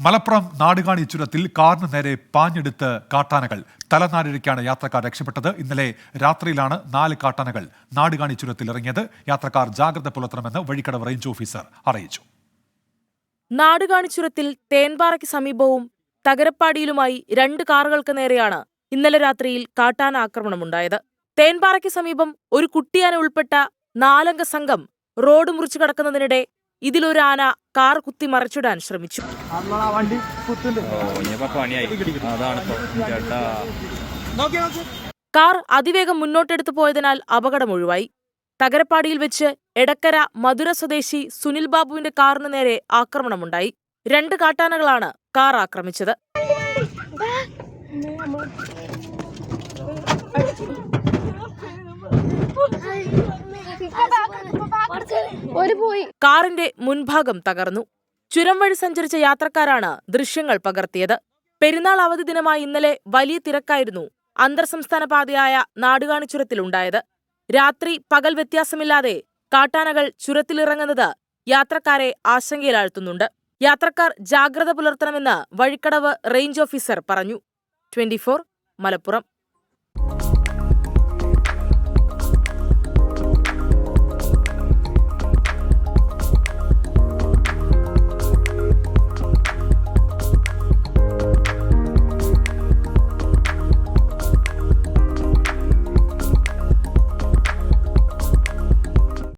മലപ്പുറം നാടുകാണി ചുരത്തിൽ കാറിന് നേരെ പാഞ്ഞെടുത്ത് കാട്ടാനകൾ. തലനാരിഴയ്ക്കാണ് യാത്രക്കാർ രക്ഷപ്പെട്ടത്. ഇന്നലെ രാത്രിയിലാണ് 4 കാട്ടാനകൾ നാടുകാണി ചുരത്തിൽ ഇറങ്ങിയത്. യാത്രക്കാർ ജാഗ്രത പുലർത്തണമെന്ന് വഴിക്കടവ് റേഞ്ച് ഓഫീസർ അറിയിച്ചു. നാടുകാണി ചുരത്തിൽ തേൻപാറയ്ക്ക് സമീപവും തകരപ്പാടിയിലുമായി 2 കാറുകൾക്ക് നേരെയാണ് ഇന്നലെ രാത്രിയിൽ കാട്ടാന ആക്രമണമുണ്ടായത്. തേൻപാറയ്ക്ക് സമീപം ഒരു കുട്ടിയാന ഉൾപ്പെട്ട 4 അംഗ സംഘം റോഡ് മുറിച്ചു കടക്കുന്നതിനിടെ ഇതിലൊരു ആന കാർ കുത്തി മറിച്ചിടാൻ ശ്രമിച്ചു. കാർ അതിവേഗം മുന്നോട്ടെടുത്തു പോയതിനാൽ അപകടം ഒഴിവായി. തകരപ്പാടിയിൽ വെച്ച് എടക്കര മധുര സ്വദേശി സുനിൽ ബാബുവിന്റെ കാറിന് നേരെ ആക്രമണമുണ്ടായി. 2 കാട്ടാനകളാണ് കാർ ആക്രമിച്ചത്. കാറിന്റെ മുൻഭാഗം തകർന്നു. ചുരം വഴി സഞ്ചരിച്ച യാത്രക്കാരാണ് ദൃശ്യങ്ങൾ പകർത്തിയത്. പെരുന്നാൾ അവധി ദിനമായ ഇന്നലെ വലിയ തിരക്കായിരുന്നു അന്തർ സംസ്ഥാന പാതയായ നാടുകാണി ചുരത്തിലുണ്ടായത്. രാത്രി പകൽ വ്യത്യാസമില്ലാതെ കാട്ടാനകൾ ചുരത്തിലിറങ്ങുന്നത് യാത്രക്കാരെ ആശങ്കയിലാഴ്ത്തുന്നുണ്ട്. യാത്രക്കാർ ജാഗ്രത പുലർത്തണമെന്ന് വഴിക്കടവ് റേഞ്ച് ഓഫീസർ പറഞ്ഞു. 24 മലപ്പുറം.